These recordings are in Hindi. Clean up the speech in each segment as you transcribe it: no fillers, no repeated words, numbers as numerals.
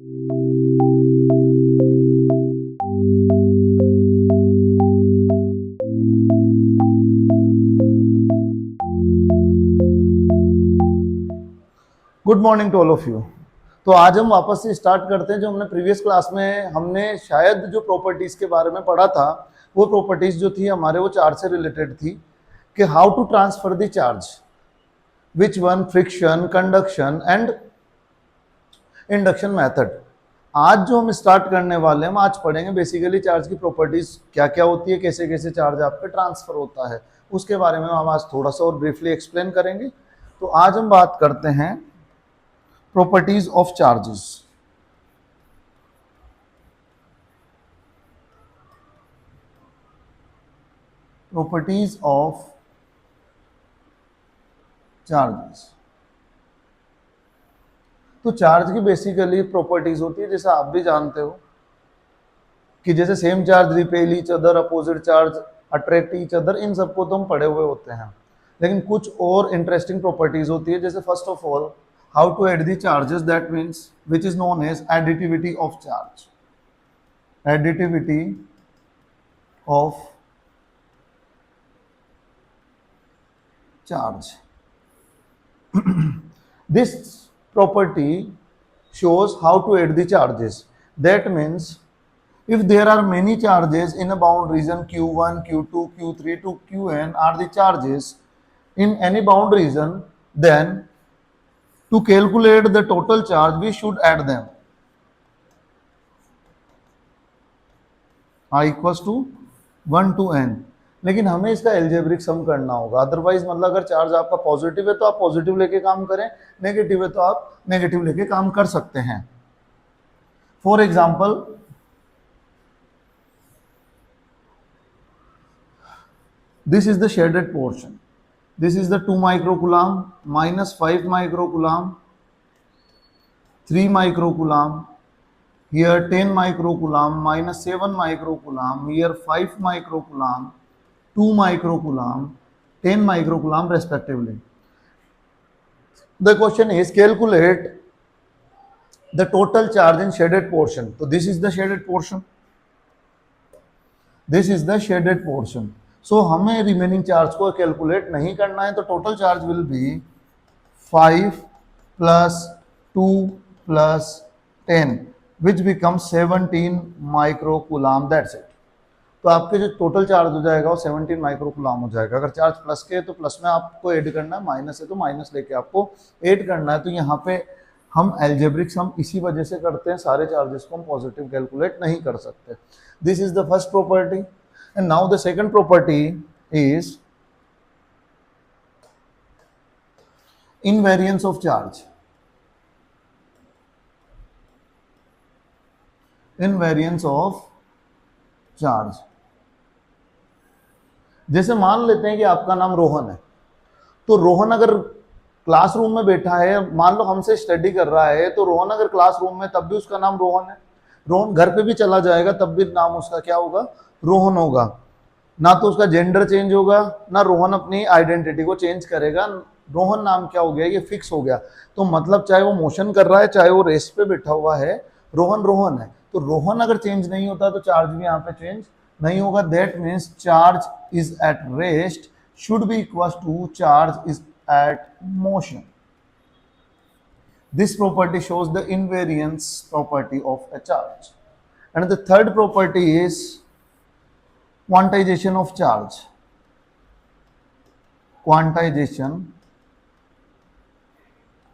Good morning to all of you. तो आज हम वापस से स्टार्ट करते हैं जो हमने प्रीवियस क्लास में हमने शायद जो प्रॉपर्टीज के बारे में पढ़ा था, वो प्रॉपर्टीज जो थी हमारे वो चार्ज से रिलेटेड थी कि how to transfer the charge, which one, friction, conduction and induction method. आज जो हम स्टार्ट करने वाले हैं हम आज पढ़ेंगे बेसिकली चार्ज की प्रॉपर्टीज क्या क्या होती है, कैसे कैसे चार्ज आप पे ट्रांसफर होता है, उसके बारे में हम आज थोड़ा सा और ब्रीफली एक्सप्लेन करेंगे। तो आज हम बात करते हैं properties of charges। properties of charges। तो चार्ज की बेसिकली प्रॉपर्टीज होती है, जैसे आप भी जानते हो कि जैसे same charge repel each other, opposite charge attract each other, इन सबको तो हम पढ़े हुए होते हैं। लेकिन कुछ और इंटरेस्टिंग प्रॉपर्टीज होती है, जैसे first of all how to add the charges, that means which is known as additivity of charge। additivity of charge this property shows how to add the charges। that means if there are many charges in a bound region q1, q2, q3 to qn are the charges in any bound region, then to calculate the total charge we should add them। I equals to 1 to n। लेकिन हमें इसका एल्जेब्रिक सम करना होगा, अदरवाइज मतलब अगर चार्ज आपका पॉजिटिव है तो आप पॉजिटिव लेके काम करें, नेगेटिव है तो आप नेगेटिव लेके काम कर सकते हैं। For example this is the shaded portion, this is the 2 microcoulomb minus 5 microcoulomb, 3 microcoulomb, here 10 microcoulomb minus 7 microcoulomb, here 5 microcoulomb, 2 microcoulomb, 10 microcoulomb respectively। The question is calculate the total charge in shaded portion। So this is the shaded portion, this is the shaded portion। सो हमें रिमेनिंग चार्ज को कैलकुलेट नहीं करना है, तो total charge will be 5 plus 2 plus 10 which become 17 microcoulomb, that's it. तो आपके जो टोटल चार्ज हो जाएगा वो 17 माइक्रोकूलम हो जाएगा। अगर चार्ज प्लस के है तो प्लस में आपको ऐड करना है, माइनस है तो माइनस लेके आपको ऐड करना है। तो यहाँ पे हम एल्जेब्रिक सम इसी वजह से करते हैं, सारे चार्जेस को हम पॉजिटिव कैलकुलेट नहीं कर सकते। This is the first property. And now the second property is invariance of charge। invariance of charge। जैसे मान लेते हैं कि आपका नाम रोहन है, तो रोहन अगर क्लासरूम में बैठा है, मान लो हमसे स्टडी कर रहा है, तो रोहन अगर क्लासरूम में तब भी उसका नाम रोहन है। रोहन घर पे भी चला जाएगा तब भी नाम उसका क्या होगा, रोहन होगा। ना तो उसका जेंडर चेंज होगा, ना रोहन अपनी आइडेंटिटी को चेंज करेगा। रोहन नाम क्या हो गया, ये फिक्स हो गया। तो मतलब चाहे वो मोशन कर रहा है, चाहे वो रेस्ट पे बैठा हुआ है, रोहन रोहन है। तो रोहन अगर चेंज नहीं होता तो चार्ज भी यहाँ पे चेंज नहीं होगा। That means charge is at rest should be equal to charge is at motion. This property shows the invariance property of a charge। And the third property is quantization of charge। quantization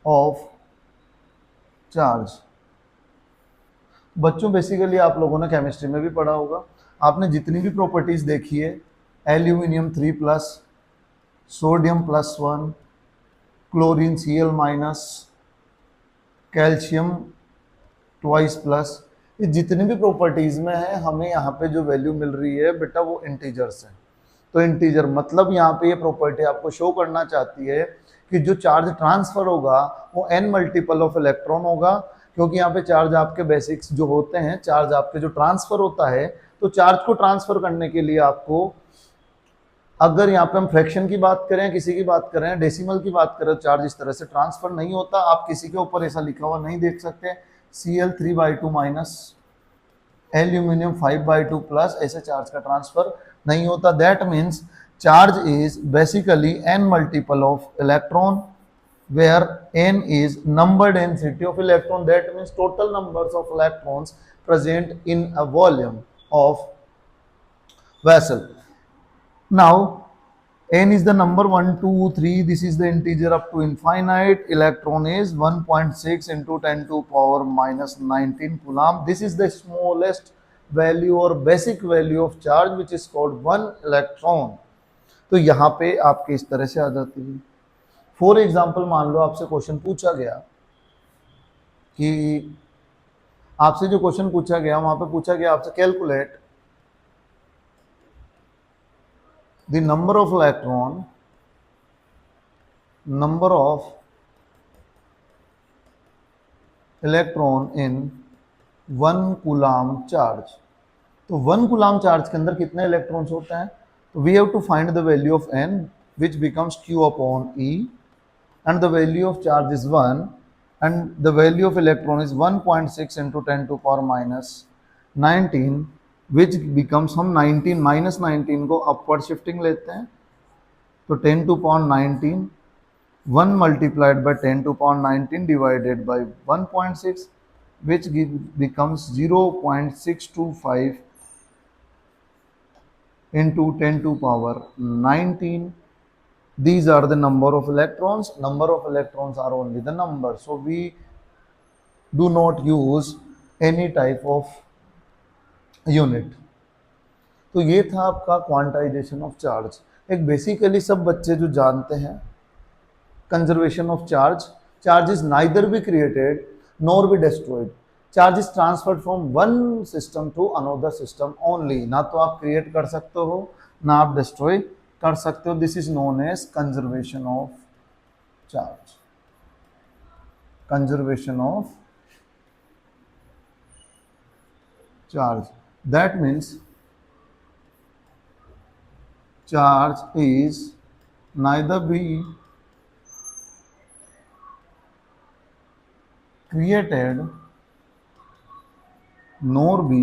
of charge। बच्चों बेसिकली आप लोगों ने केमिस्ट्री में भी पढ़ा होगा, आपने जितनी भी प्रॉपर्टीज देखी है, aluminium 3+, sodium +1, chlorine Cl-, calcium 2+, ये जितनी भी प्रॉपर्टीज में है, हमें यहाँ पे जो वैल्यू मिल रही है बेटा वो इंटीजर्स है। तो इंटीजर मतलब यहाँ पे ये प्रॉपर्टी आपको शो करना चाहती है कि जो चार्ज ट्रांसफर होगा वो n मल्टीपल ऑफ इलेक्ट्रॉन होगा, क्योंकि यहाँ पे चार्ज आपके बेसिक्स जो होते हैं, चार्ज आपके जो ट्रांसफर होता है, तो चार्ज को ट्रांसफर करने के लिए आपको, अगर यहाँ पे हम फ्रैक्शन की बात करें, किसी की बात करें, डेसिमल की बात करें, चार्ज इस तरह से ट्रांसफर नहीं होता। आप किसी के ऊपर ऐसा लिखा हुआ नहीं देख सकते Cl3/2 माइनस, एल्यूमिनियम 5/2 प्लस, ऐसे चार्ज का ट्रांसफर नहीं होता। That means charge is basically n multiple of electron, where n is number density of electron, that means total numbers of electrons present in a volume of vessel. Now n is the number 1 2 3, this is the integer up to infinite. Electron is 1.6 into 10 to power minus 19 coulomb. This is the smallest value or basic value of charge which is called 1 electron. तो यहाँ पे आपके इस तरह से आ जाती है। फॉर एग्जाम्पल मान लो आपसे क्वेश्चन पूछा गया कि आपसे जो क्वेश्चन पूछा गया वहां पे पूछा गया आपसे calculate the number of electron in 1 coulomb charge. तो 1 कूलाम चार्ज के अंदर कितने इलेक्ट्रॉन्स होते हैं? तो we have to find the value of n which becomes q upon e, and the value of charge is 1 and the value of electron is 1.6 into 10 to power minus 19, which becomes, हम 19 माइनस 19 को अपवर्ड शिफ्टिंग लेते हैं तो 10 to power 19, 1 multiplied by 10 to power 19 divided by 1.6, which becomes 0.625 into 10 to power 19. These are the number of electrons. Number of electrons are only the number, so we do not use any type of unit. तो ये था आपका क्वांटाइजेशन ऑफ चार्ज। एक बेसिकली सब बच्चे जो जानते हैं conservation of charge. Charge is neither be created nor be destroyed, charge is transferred from one system to another system only. ना तो आप क्रिएट कर सकते हो ना आप डिस्ट्रॉय कर सकते हो। This is known as conservation of charge. Conservation of charge, that means charge is neither be created nor be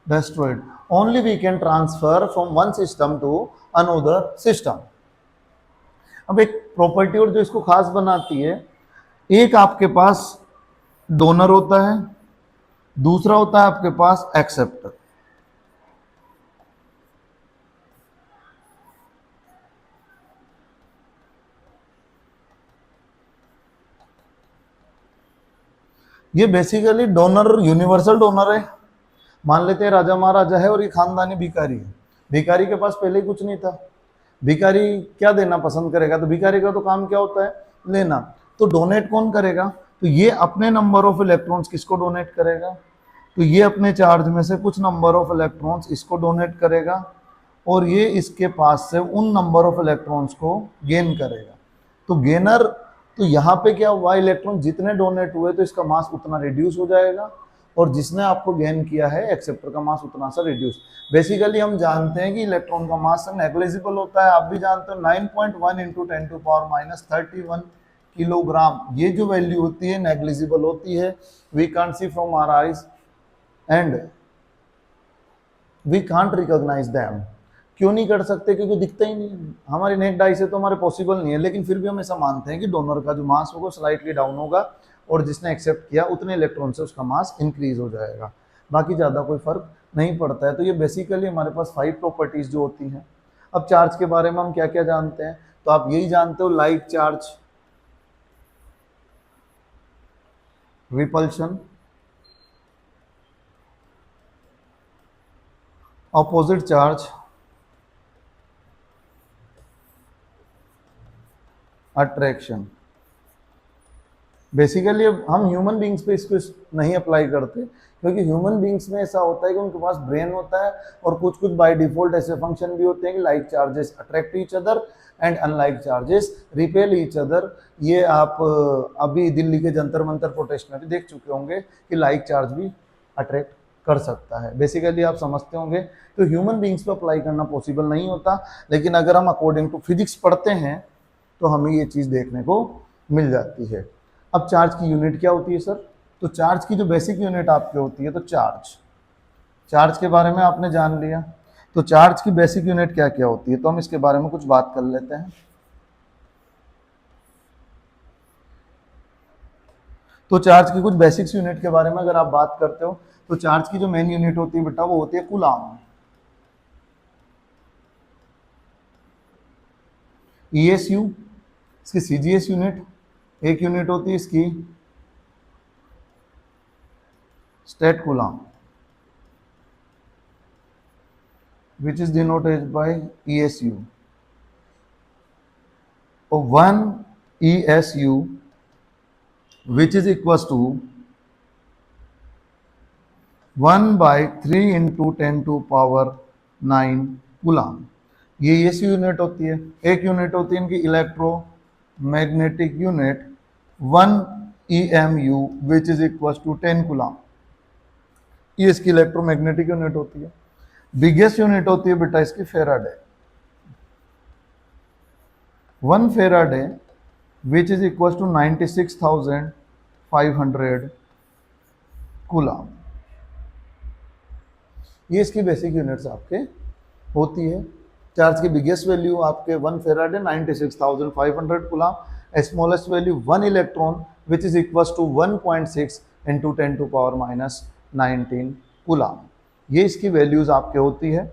destroyed. Only we can transfer from one system to another system. अब एक प्रॉपर्टी और जो इसको खास बनाती है, एक आपके पास डोनर होता है, दूसरा होता है आपके पास एक्सेप्टर। ये बेसिकली डोनर यूनिवर्सल डोनर है। मान लेते हैं राजा महाराजा है और ये खानदानी भिखारी है। भिखारी के पास पहले ही कुछ नहीं था, भिखारी क्या देना पसंद करेगा? तो भिखारी का तो काम क्या होता है? लेना। तो डोनेट कौन करेगा? तो ये अपने नंबर ऑफ इलेक्ट्रॉन्स किसको डोनेट करेगा? तो ये अपने चार्ज में से कुछ नंबर ऑफ इलेक्ट्रॉन्स इसको डोनेट करेगा और ये इसके पास से उन नंबर ऑफ इलेक्ट्रॉन्स को गेन करेगा। तो गेनर, तो यहाँ पे क्या हुआ, इलेक्ट्रॉन जितने डोनेट हुए तो इसका मास उतना रिड्यूस हो जाएगा और जिसने आपको गेन किया है एक्सेप्टर का मास उतना सा रिड्यूस। बेसिकली हम जानते हैं कि इलेक्ट्रॉन का मास नेग्लिजिबल होता है। आप भी जानते हो 9.1 into 10 to power minus 31 kilogram. ये जो वैल्यू होती है नेग्लिजिबल होती है। We can't see from our eyes and we can't recognise them. क्यों नहीं कर सकते? क्योंकि दिखता ही नहीं, हमारी नेक्ड आई से तो हमारे पॉसिबल नहीं है। लेकिन फिर भी हम ऐसा मानते हैं कि डोनर का जो मास होगा स्लाइटली डाउन होगा और जिसने एक्सेप्ट किया उतने इलेक्ट्रॉन से उसका मास इंक्रीज हो जाएगा, बाकी ज़्यादा कोई फर्क नहीं पड़ता है। तो ये बेसिकली हमारे पास 5 प्रॉपर्टीज जो होती हैं। अब चार्ज के बारे में हम क्या क्या जानते हैं? तो आप यही जानते हो, like charge, repulsion, opposite charge, attraction. Basically अब हम ह्यूमन बींग्स पे इसको नहीं अप्लाई करते क्योंकि ह्यूमन बींग्स में ऐसा होता है कि उनके पास ब्रेन होता है और कुछ कुछ बाय डिफॉल्ट ऐसे फंक्शन भी होते हैं कि like charges attract each other and unlike charges repel each other. ये आप अभी दिल्ली के जंतर मंतर प्रोटेस्ट में भी देख चुके होंगे कि लाइक चार्ज भी अट्रैक्ट कर सकता है। बेसिकली आप समझते होंगे। तो ह्यूमन बींग्स पे अप्लाई करना पॉसिबल नहीं होता, लेकिन अगर हम अकॉर्डिंग टू फिजिक्स पढ़ते हैं तो हमें ये चीज़ देखने को मिल जाती है। अब चार्ज की यूनिट क्या होती है सर? तो चार्ज की जो बेसिक यूनिट आपकी होती है, तो चार्ज के बारे में आपने जान लिया। तो चार्ज की बेसिक यूनिट क्या क्या होती है, तो हम इसके बारे में कुछ बात कर लेते हैं। तो चार्ज की कुछ बेसिक्स यूनिट के बारे में अगर आप बात करते हो, तो चार्ज की जो मेन यूनिट होती है बेटा, वो होती है कूलाम। ESU इसकी CGS यूनिट, एक यूनिट होती है इसकी state coulomb, which is denoted by ESU. और 1 ESU which is equals to 1/3 into 10 to power 9 coulomb. ये ESU यूनिट होती है। एक यूनिट होती है इनकी electromagnetic unit 1 EMU which is equals to 10 coulomb. ये इसकी इलेक्ट्रोमैग्नेटिक यूनिट होती है। बिगेस्ट यूनिट होती है बेटा इसकी faraday, 1 faraday which is equal to 96,500 coulomb. ये इसकी बेसिक यूनिट्स आपके होती है। चार्ज की बिगेस्ट वैल्यू आपके 1 faraday 96,500 coulomb, smallest value 1 electron which is equal to 1.6 into 10 to power minus 19 coulomb. ये इसकी वैल्यूज आपके होती है।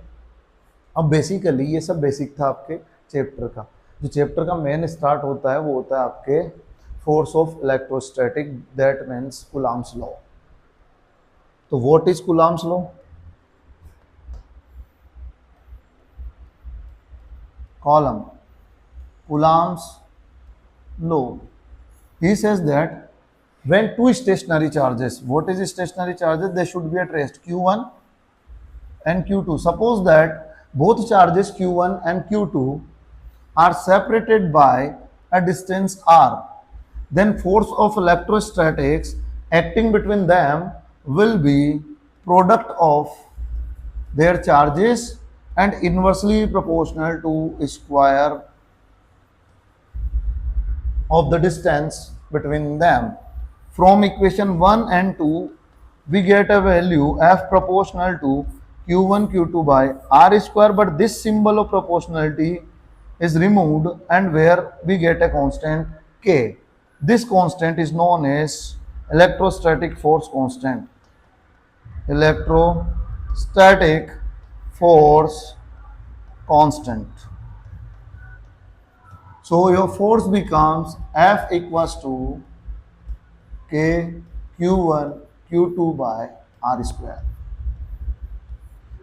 अब बेसिकली ये सब बेसिक था आपके चैप्टर का। जो चैप्टर का मेन स्टार्ट होता है वो होता है आपके force of electrostatic, that means Coulomb's law. तो what is Coulomb's law? Coulomb Coulomb's law. He says that when two stationary charges, what is stationary charges? They should be at rest, Q1 and Q2. Suppose that both charges Q1 and Q2 are separated by a distance r, then force of electrostatics acting between them will be product of their charges and inversely proportional to square of the distance between them. From equation 1 and 2 we get a value F proportional to Q1 Q2 by R square, but this symbol of proportionality is removed and where we get a constant K. This constant is known as electrostatic force constant. Electrostatic force constant. So your force becomes F equals to K Q1 Q2 by R square.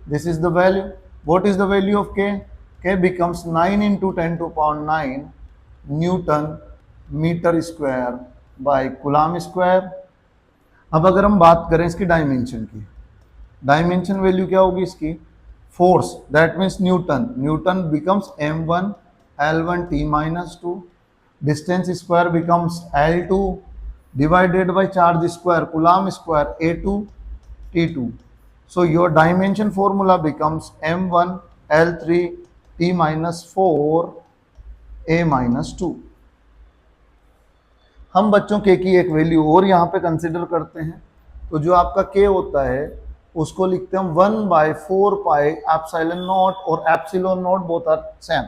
This is the value. What is the value of K? K becomes 9 into 10 to power 9 Newton meter square by Coulomb square. अब अगर हम बात करें इसकी डायमेंशन की, डायमेंशन वैल्यू क्या होगी इसकी? Force, that means Newton, Newton becomes m1 L1 T minus 2, distance square becomes L2 divided by charge square Coulomb square A2 T2. So your dimension formula becomes m1 L3 T minus 4 A minus 2. हम बच्चों के की एक वैल्यू और यहाँ पे कंसिडर करते हैं। तो जो आपका के होता है उसको लिखते हैं 1/4 पाई एप्सिलॉन नॉट, और epsilon naught both are same.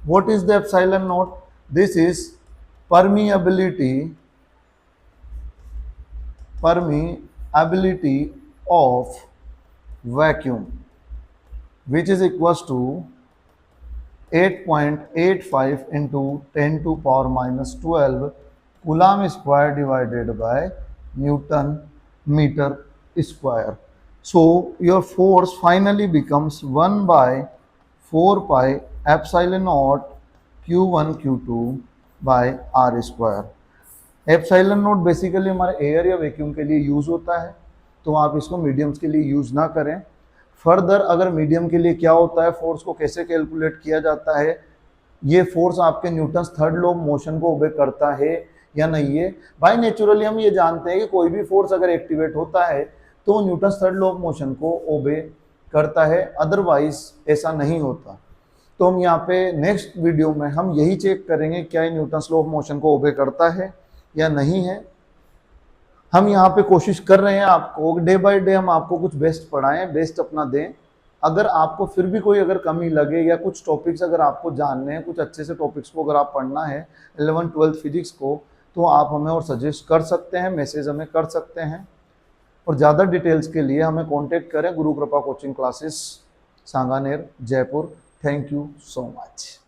What is the epsilon naught? This is permeability of vacuum, which is equals to 8.85 into 10 to power minus 12 Coulomb square divided by Newton meter square. So your force finally becomes 1/4 pi epsilon naught Q1 Q2 by R square. Epsilon naught basically हमारे एयर या वैक्यूम के लिए यूज़ होता है, तो आप इसको मीडियम्स के लिए यूज़ ना करें। फर्दर अगर मीडियम के लिए क्या होता है, फोर्स को कैसे कैलकुलेट किया जाता है, ये फोर्स आपके Newton's third law of motion को ओबे करता है या नहीं है। बाय नेचुरली हम ये जानते हैं कि कोई भी फोर्स अगर एक्टिवेट होता है तो Newton's third law of motion को ओबे करता है, अदरवाइज ऐसा नहीं होता। तो हम यहाँ पे नेक्स्ट वीडियो में हम यही चेक करेंगे क्या न्यूटन्स लॉ ऑफ मोशन को ओबे करता है या नहीं है। हम यहाँ पे कोशिश कर रहे हैं आपको डे बाय डे हम आपको कुछ बेस्ट पढ़ाएं, बेस्ट अपना दें। अगर आपको फिर भी कोई अगर कमी लगे या कुछ टॉपिक्स अगर आपको जानने हैं, कुछ अच्छे से टॉपिक्स को अगर आप पढ़ना है 11th 12th फिजिक्स को, तो आप हमें और सजेस्ट कर सकते हैं, मैसेज हमें कर सकते हैं। और ज़्यादा डिटेल्स के लिए हमें कांटेक्ट करें गुरु कृपा coaching classes, Sanganer, Jaipur. Thank you so much.